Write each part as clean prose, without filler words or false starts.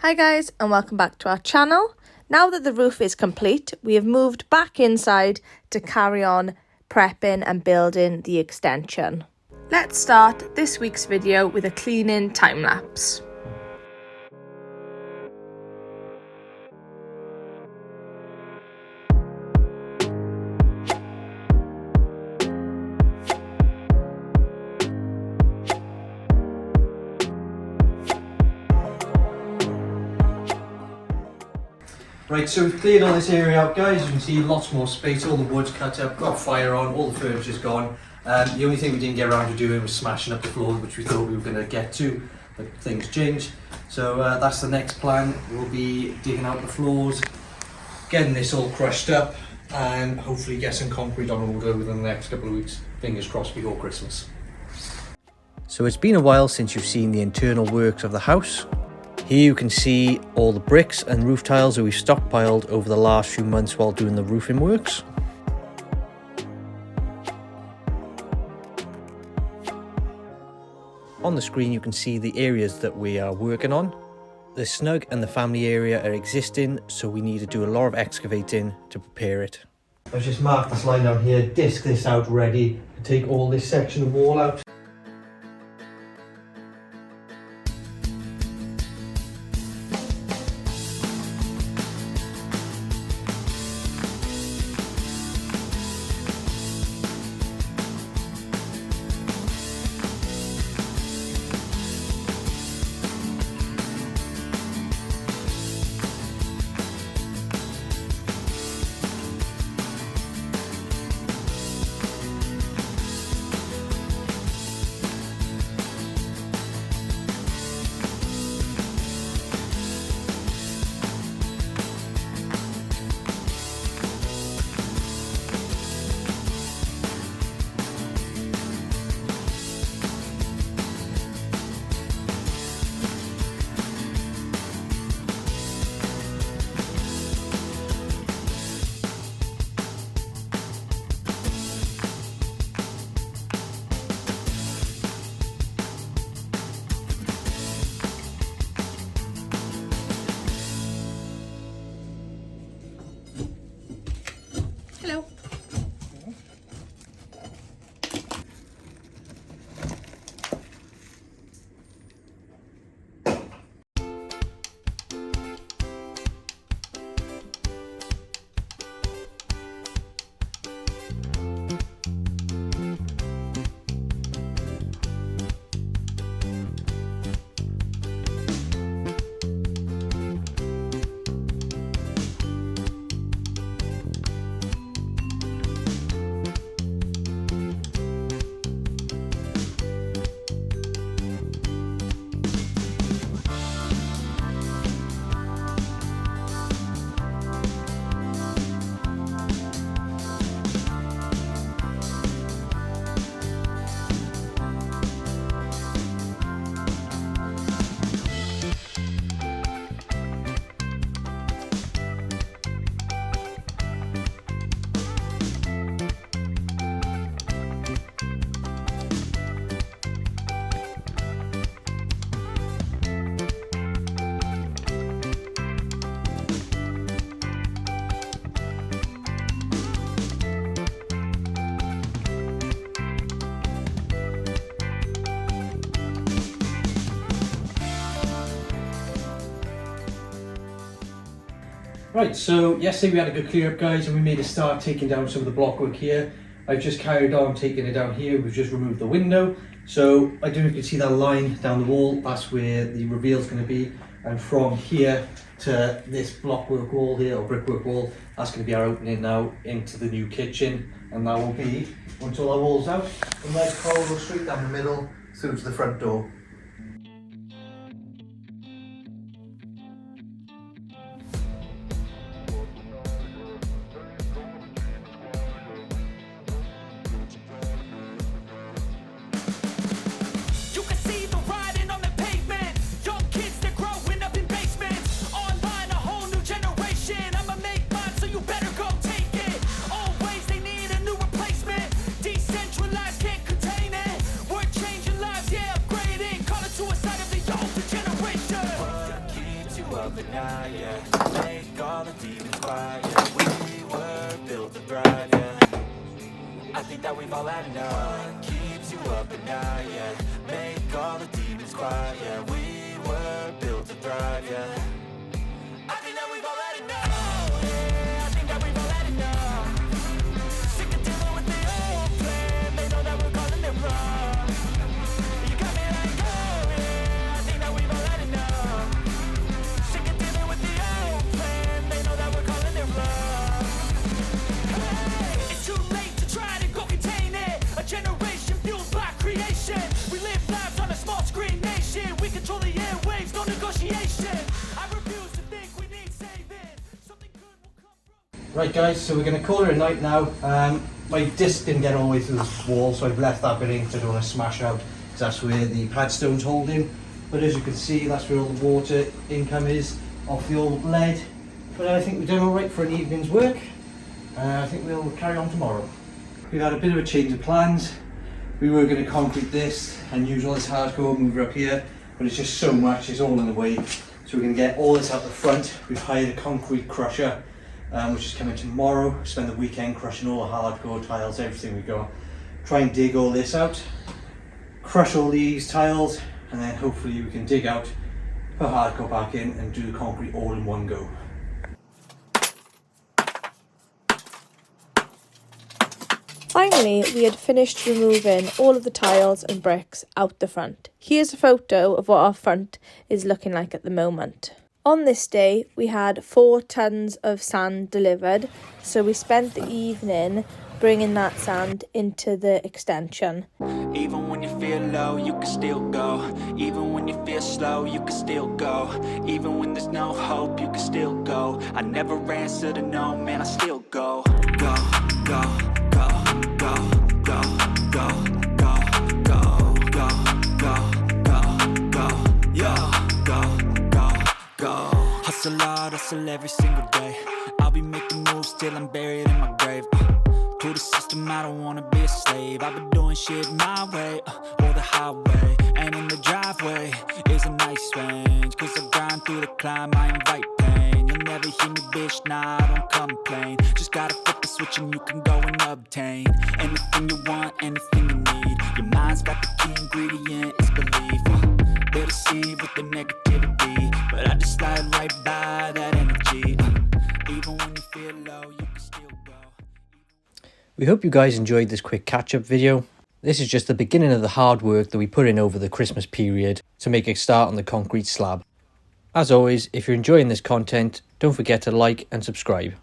Hi guys, and welcome back to our channel. Now that the roof is complete, we have moved back inside to carry on prepping and building the extension. Let's start this week's video with a cleaning time lapse. Right, so we've cleared all this area out, guys. You can see lots more space, all the wood's cut up, got fire on, all the furniture's gone. The only thing we didn't get around to doing was smashing up the floor, which we thought we were going to get to, but things changed. So that's the next plan. We'll be digging out the floors, getting this all crushed up, and hopefully get some concrete on order within the next couple of weeks. Fingers crossed before Christmas. So it's been a while since you've seen the internal works of the house. Here you can see all the bricks and roof tiles that we've stockpiled over the last few months while doing the roofing works. On the screen you can see the areas that we are working on. The snug and the family area are existing, so we need to do a lot of excavating to prepare it. I've just marked this line down here, disc this out ready to take all this section of wall out. Hello. Right, so yesterday we had a good clear up, guys, and we made a start taking down some of the blockwork here. I've just carried on taking it down here. We've just removed the window. So I don't know if you can see that line down the wall. That's where the reveal is going to be. And from here to this blockwork wall here, or brickwork wall, that's going to be our opening now into the new kitchen. And that will be, once all our walls out, a nice corridor straight down the middle through to the front door. Decentralized, can't contain it. We're changing lives, yeah, upgrading. you up at night, yeah. Make all the demons quiet, yeah. We were built to thrive, yeah. I think that we've all had enough. Keeps you up at night, yeah. Make all the demons quiet, yeah. We were built to thrive, yeah. I think that we've all had enough. Yeah, I think that we've all had enough. Sick of dealing with the old plan. They know that we're calling it wrong. You got me like, oh yeah, I think that we've all had enough. Sick of dealing with the old plan. They know that we're calling it wrong. Hey, it's too late to try to go contain it. A generation fueled by creation. We live lives on a small screen nation. We control the airwaves, no negotiation. I refuse to think we need saving. Something good will come from. Right guys, so we're going to call it a night now. My disc didn't get all the way through the wall, so I've left that bit in because I don't want to smash out, because that's where the padstone's holding. But as you can see, that's where all the water income is off the old lead. But I think we've done alright for an evening's work. I think we'll carry on tomorrow. We've had a bit of a change of plans. We were going to concrete this and use all this hardcore mover up here, but it's just so much, it's all in the way. So we're going to get all this out the front. We've hired a concrete crusher, which is coming tomorrow. Spend the weekend crushing all the hardcore tiles, everything we got. Try and dig all this out, crush all these tiles, and then hopefully we can dig out, put hardcore back in and do the concrete all in one go. Finally, we had finished removing all of the tiles and bricks out the front. Here's a photo of what our front is looking like at the moment. On this day, we had 4 tons of sand delivered, so we spent the evening bringing that sand into the extension. Even when you feel low, you can still go. Even when you feel slow, you can still go. Even when there's no hope, you can still go. I never answer to no, man, I still go. Go, go, go, go, go, go, go, go, go, go, go, go, yeah, go, go, go. Hustle hard, hustle every single day. I'll be making moves till I'm buried in my grave. To the system, I don't wanna be a slave. I've been doing shit my way, or the highway. And in the driveway is a nice range, cause I grind through the climb, I invite pain. You'll never hear me, bitch, nah, I don't complain. Just gotta flip the switch and you can go and obtain anything you want, anything you need. Your mind's got the key ingredient, it's belief. They'll deceive with the negativity, but I just slide right by that energy. Even when you feel low, you can still go. We hope you guys enjoyed this quick catch-up video. This is just the beginning of the hard work that we put in over the Christmas period to make a start on the concrete slab. As always, if you're enjoying this content, don't forget to like and subscribe.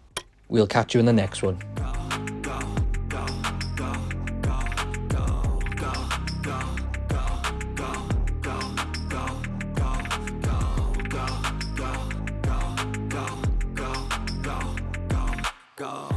We'll catch you in the next one. Go.